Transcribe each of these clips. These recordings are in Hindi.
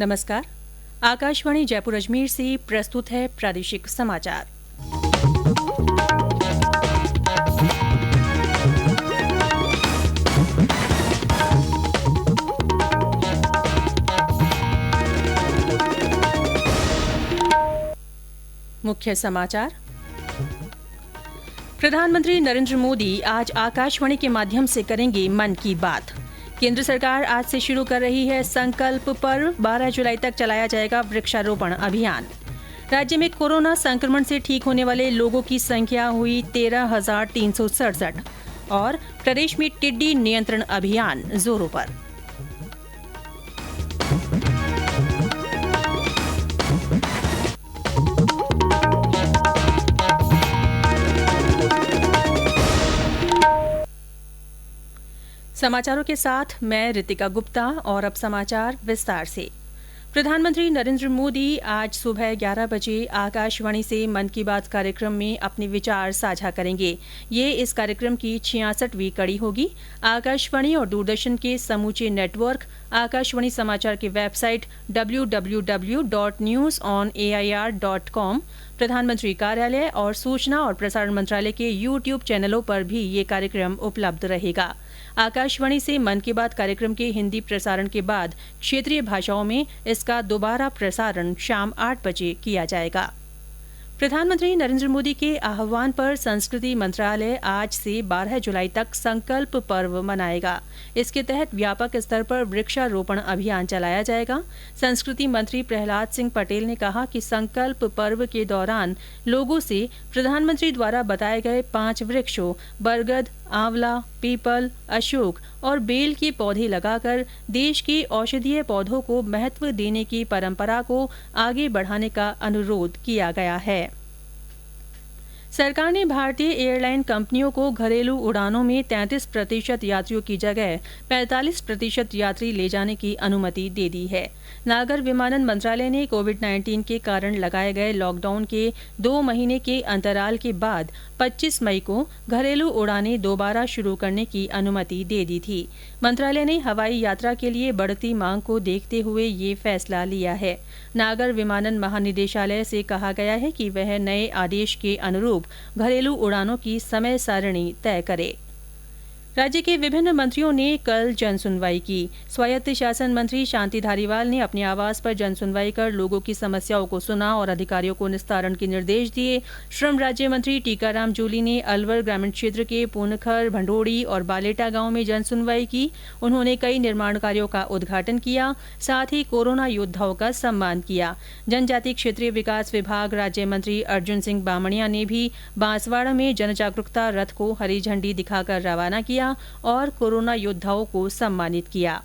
नमस्कार। आकाशवाणी जयपुर अजमेर से प्रस्तुत है प्रादेशिक समाचार। मुख्य समाचार। प्रधानमंत्री नरेंद्र मोदी आज आकाशवाणी के माध्यम से करेंगे मन की बात। केंद्र सरकार आज से शुरू कर रही है संकल्प पर्व। 12 जुलाई तक चलाया जाएगा वृक्षारोपण अभियान। राज्य में कोरोना संक्रमण से ठीक होने वाले लोगों की संख्या हुई 13,367 और प्रदेश में टिड्डी नियंत्रण अभियान जोरों पर। समाचारों के साथ मैं रितिका गुप्ता और अब समाचार विस्तार से। प्रधानमंत्री नरेंद्र मोदी आज सुबह 11 बजे आकाशवाणी से मन की बात कार्यक्रम में अपने विचार साझा करेंगे। ये इस कार्यक्रम की 66वीं कड़ी होगी। आकाशवाणी और दूरदर्शन के समूचे नेटवर्क, आकाशवाणी समाचार की वेबसाइट www.newsonair.com, प्रधानमंत्री कार्यालय और सूचना और प्रसारण मंत्रालय के YouTube चैनलों पर भी ये कार्यक्रम उपलब्ध रहेगा। आकाशवाणी से मन की बात कार्यक्रम के हिंदी प्रसारण के बाद क्षेत्रीय भाषाओं में इसका दोबारा प्रसारण शाम 8 बजे किया जाएगा। प्रधानमंत्री नरेंद्र मोदी के आह्वान पर संस्कृति मंत्रालय आज से 12 जुलाई तक संकल्प पर्व मनाएगा। इसके तहत व्यापक स्तर पर वृक्षारोपण अभियान चलाया जाएगा। संस्कृति मंत्री प्रहलाद सिंह पटेल ने कहा कि संकल्प पर्व के दौरान लोगों से प्रधानमंत्री द्वारा बताए गए 5 वृक्षों बरगद, आंवला, पीपल, अशोक और बेल के पौधे लगाकर देश के औषधीय पौधों को महत्व देने की परंपरा को आगे बढ़ाने का अनुरोध किया गया है। सरकार ने भारतीय एयरलाइन कंपनियों को घरेलू उड़ानों में 33% यात्रियों की जगह 45% यात्री ले जाने की अनुमति दे दी है। नागर विमानन मंत्रालय ने कोविड-19 के कारण लगाए गए लॉकडाउन के 2 महीने के अंतराल के बाद 25 मई को घरेलू उड़ानें दोबारा शुरू करने की अनुमति दे दी थी। मंत्रालय ने हवाई यात्रा के लिए बढ़ती मांग को देखते हुए ये फैसला लिया है। नागर विमानन महानिदेशालय से कहा गया है कि वह नए आदेश के अनुरूप घरेलू उड़ानों की समय सारणी तय करे। राज्य के विभिन्न मंत्रियों ने कल जनसुनवाई की। स्वायत्त शासन मंत्री शांति धारीवाल ने अपने आवास पर जनसुनवाई कर लोगों की समस्याओं को सुना और अधिकारियों को निस्तारण के निर्देश दिए। श्रम राज्य मंत्री टीकाराम जूली ने अलवर ग्रामीण क्षेत्र के पूनखर, भंडोड़ी और बालेटा गांव में जनसुनवाई की। उन्होंने कई निर्माण कार्यों का उद्घाटन किया, साथ ही कोरोना योद्धाओं का सम्मान किया। जनजाति क्षेत्रीय विकास विभाग राज्य मंत्री अर्जुन सिंह बामणिया ने भी बांसवाड़ा में जन जागरूकता रथ को हरी झंडी दिखाकर रवाना किया और कोरोना योद्धाओं को सम्मानित किया।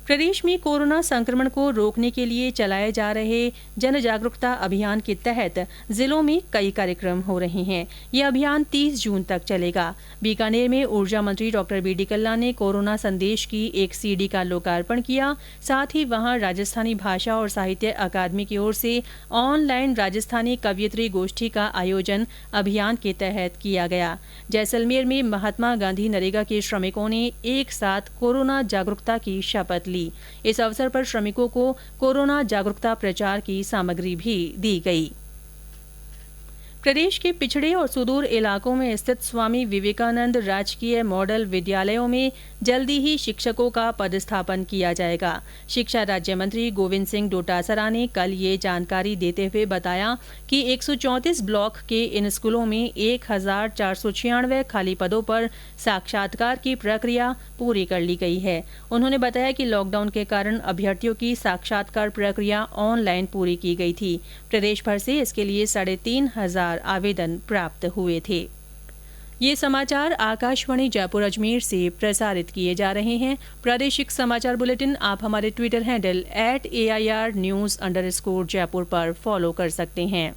प्रदेश में कोरोना संक्रमण को रोकने के लिए चलाए जा रहे जन जागरूकता अभियान के तहत जिलों में कई कार्यक्रम हो रहे हैं। यह अभियान 30 जून तक चलेगा। बीकानेर में ऊर्जा मंत्री डॉक्टर बी डी कल्ला ने कोरोना संदेश की एक सीडी का लोकार्पण किया। साथ ही वहां राजस्थानी भाषा और साहित्य अकादमी की ओर से ऑनलाइन राजस्थानी कवयित्री गोष्ठी का आयोजन अभियान के तहत किया गया। जैसलमेर में महात्मा गांधी नरेगा के श्रमिकों ने एक साथ कोरोना जागरूकता की शपथ ली। इस अवसर पर श्रमिकों को कोरोना जागरूकता प्रचार की सामग्री भी दी गई। प्रदेश के पिछड़े और सुदूर इलाकों में स्थित स्वामी विवेकानंद राजकीय मॉडल विद्यालयों में जल्दी ही शिक्षकों का पदस्थापन किया जाएगा। शिक्षा राज्य मंत्री गोविंद सिंह डोटासरा ने कल ये जानकारी देते हुए बताया कि 134 ब्लॉक के इन स्कूलों में 1496 खाली पदों पर साक्षात्कार की प्रक्रिया पूरी कर ली गई है। उन्होंने बताया कि लॉकडाउन के कारण अभ्यर्थियों की साक्षात्कार प्रक्रिया ऑनलाइन पूरी की गई थी। प्रदेश भर से इसके लिए 3,500 आवेदन प्राप्त हुए थे। ये समाचार आकाशवाणी जयपुर अजमेर से प्रसारित किए जा रहे हैं। प्रादेशिक समाचार बुलेटिन आप हमारे ट्विटर हैंडल @AIRnews_जयपुर पर फॉलो कर सकते हैं।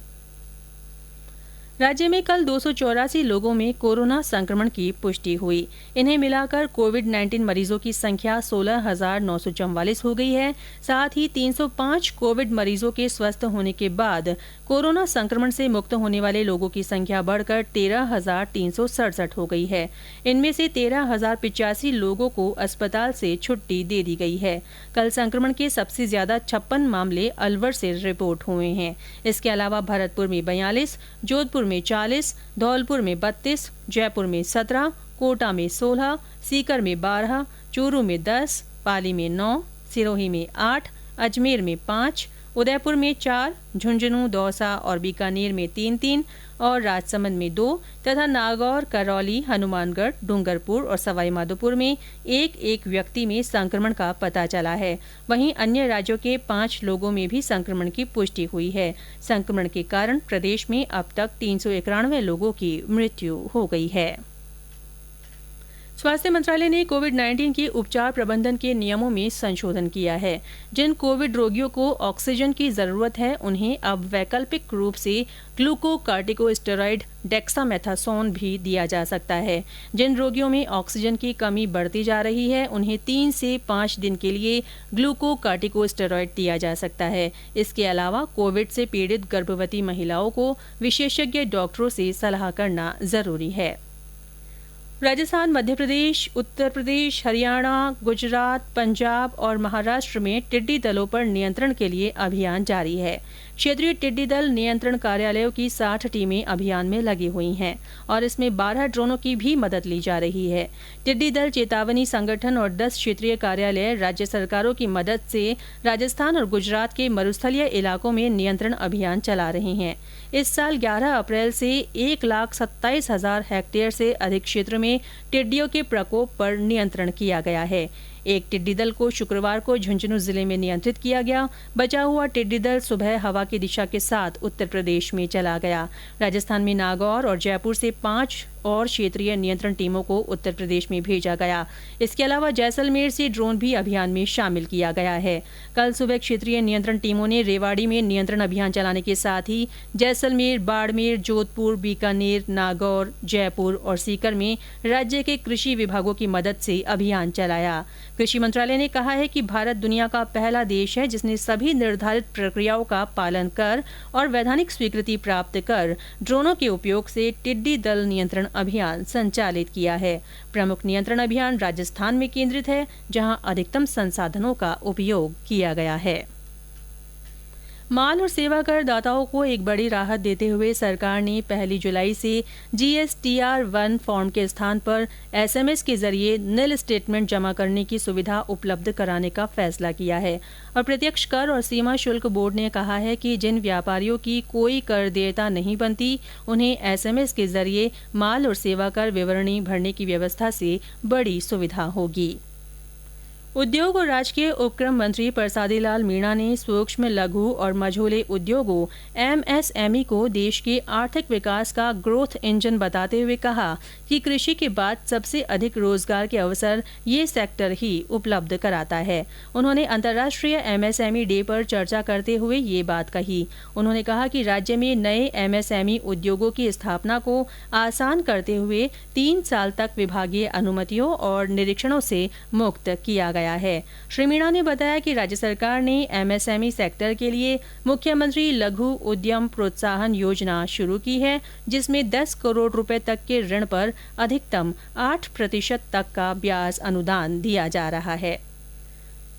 राज्य में कल 284 लोगों में कोरोना संक्रमण की पुष्टि हुई। इन्हें मिलाकर कोविड-19 मरीजों की संख्या 16,944 हो गई है। साथ ही 305 कोविड मरीजों के स्वस्थ होने के बाद कोरोना संक्रमण से मुक्त होने वाले लोगों की संख्या बढ़कर 13,367 हो गई है। इनमें से 13,085 लोगों को अस्पताल से छुट्टी दे दी गई है। कल संक्रमण के सबसे ज्यादा 56 मामले अलवर से रिपोर्ट हुए हैं। इसके अलावा भरतपुर में 42, जोधपुर में 40, धौलपुर में 32, जयपुर में 17, कोटा में 16, सीकर में 12, चूरू में 10, पाली में 9, सिरोही में 8, अजमेर में 5, उदयपुर में 4, झुंझुनू, दौसा और बीकानेर में 3-3 और राजसमंद में 2 तथा नागौर, करौली, हनुमानगढ़, डूंगरपुर और सवाईमाधोपुर में एक व्यक्ति में संक्रमण का पता चला है। वहीं अन्य राज्यों के 5 लोगों में भी संक्रमण की पुष्टि हुई है। संक्रमण के कारण प्रदेश में अब तक 391 लोगों की मृत्यु हो गई है। स्वास्थ्य मंत्रालय ने कोविड-19 के उपचार प्रबंधन के नियमों में संशोधन किया है। जिन कोविड रोगियों को ऑक्सीजन की जरूरत है उन्हें अब वैकल्पिक रूप से ग्लूकोकार्टिकोस्टेरॉइड डेक्सामेथासोन भी दिया जा सकता है। जिन रोगियों में ऑक्सीजन की कमी बढ़ती जा रही है उन्हें 3 से 5 दिन के लिए ग्लूकोकार्टिकोस्टेरॉइड दिया जा सकता है। इसके अलावा कोविड से पीड़ित गर्भवती महिलाओं को विशेषज्ञ डॉक्टरों से सलाह करना जरूरी है। राजस्थान, मध्य प्रदेश, उत्तर प्रदेश, हरियाणा, गुजरात, पंजाब और महाराष्ट्र में टिड्डी दलों पर नियंत्रण के लिए अभियान जारी है। क्षेत्रीय टिड्डी दल नियंत्रण कार्यालयों की 60 टीमें अभियान में लगी हुई हैं और इसमें 12 ड्रोनों की भी मदद ली जा रही है। टिड्डी दल चेतावनी संगठन और 10 क्षेत्रीय कार्यालय राज्य सरकारों की मदद से राजस्थान और गुजरात के मरुस्थलीय इलाकों में नियंत्रण अभियान चला रहे हैं। इस साल 11 अप्रैल से 1,27,000 हेक्टेयर से अधिक क्षेत्र में टिड्डियों के प्रकोप पर नियंत्रण किया गया है। एक टिड्डी दल को शुक्रवार को झुंझुनू जिले में नियंत्रित किया गया। बचा हुआ टिड्डी दल सुबह हवा की दिशा के साथ उत्तर प्रदेश में चला गया। राजस्थान में नागौर और जयपुर से 5 और क्षेत्रीय नियंत्रण टीमों को उत्तर प्रदेश में भेजा गया। इसके अलावा जैसलमेर से ड्रोन भी अभियान में शामिल किया गया है। कल सुबह क्षेत्रीय नियंत्रण टीमों ने रेवाड़ी में नियंत्रण अभियान चलाने के साथ ही जैसलमेर, बाड़मेर, जोधपुर, बीकानेर, नागौर, जयपुर और सीकर में राज्य के कृषि विभागों की मदद से अभियान चलाया। कृषि मंत्रालय ने कहा है कि भारत दुनिया का पहला देश है जिसने सभी निर्धारित प्रक्रियाओं का पालन कर और वैधानिक स्वीकृति प्राप्त कर ड्रोनों के उपयोग से टिड्डी दल नियंत्रण अभियान संचालित किया है। प्रमुख नियंत्रण अभियान राजस्थान में केंद्रित है, जहां अधिकतम संसाधनों का उपयोग किया गया है। माल और सेवा कर दाताओं को एक बड़ी राहत देते हुए सरकार ने 1 जुलाई से GSTR-1 फॉर्म के स्थान पर SMS के जरिए निल स्टेटमेंट जमा करने की सुविधा उपलब्ध कराने का फैसला किया है। अप्रत्यक्ष कर और सीमा शुल्क बोर्ड ने कहा है कि जिन व्यापारियों की कोई कर देयता नहीं बनती उन्हें SMS के जरिए माल और सेवा कर विवरणी भरने की व्यवस्था से बड़ी सुविधा होगी। उद्योग और राजकीय उपक्रम मंत्री परसादी लाल मीणा ने सूक्ष्म, लघु और मझोले उद्योगों MSME को देश के आर्थिक विकास का ग्रोथ इंजन बताते हुए कहा कि कृषि के बाद सबसे अधिक रोजगार के अवसर ये सेक्टर ही उपलब्ध कराता है। उन्होंने अंतर्राष्ट्रीय MSME डे पर चर्चा करते हुए ये बात कही। उन्होंने कहा कि राज्य में नए MSME उद्योगों की स्थापना को आसान करते हुए 3 साल तक विभागीय अनुमतियों और निरीक्षणों से मुक्त किया गया है। श्री मीणा ने बताया कि राज्य सरकार ने MSME सेक्टर के लिए मुख्यमंत्री लघु उद्यम प्रोत्साहन योजना शुरू की है, जिसमें 10 करोड़ रुपए तक के ऋण पर अधिकतम 8% तक का ब्याज अनुदान दिया जा रहा है।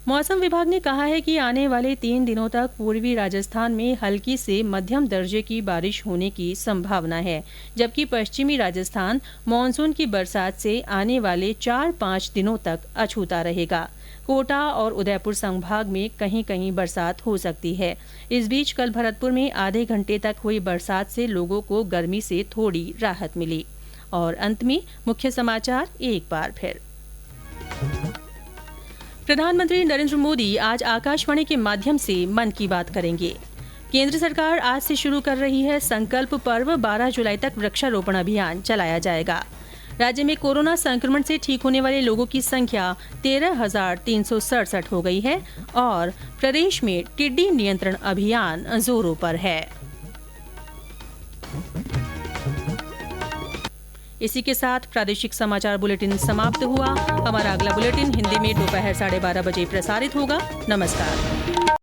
मौसम विभाग ने कहा है कि आने वाले 3 दिनों तक पूर्वी राजस्थान में हल्की से मध्यम दर्जे की बारिश होने की संभावना है, जबकि पश्चिमी राजस्थान मानसून की बरसात से आने वाले 4-5 दिनों तक अछूता रहेगा। कोटा और उदयपुर संभाग में कहीं कहीं बरसात हो सकती है। इस बीच कल भरतपुर में आधे घंटे तक हुई बरसात से लोगों को गर्मी से थोड़ी राहत मिली। और अंत में मुख्य समाचार एक बार फिर। प्रधानमंत्री नरेंद्र मोदी आज आकाशवाणी के माध्यम से मन की बात करेंगे। केंद्र सरकार आज से शुरू कर रही है संकल्प पर्व। 12 जुलाई तक वृक्षारोपण अभियान चलाया जाएगा। राज्य में कोरोना संक्रमण से ठीक होने वाले लोगों की संख्या 13,367 हो गई है और प्रदेश में टिड्डी नियंत्रण अभियान जोरों पर है। इसी के साथ प्रादेशिक समाचार बुलेटिन समाप्त हुआ। हमारा अगला बुलेटिन हिंदी में दोपहर 12:30 बजे प्रसारित होगा। नमस्कार।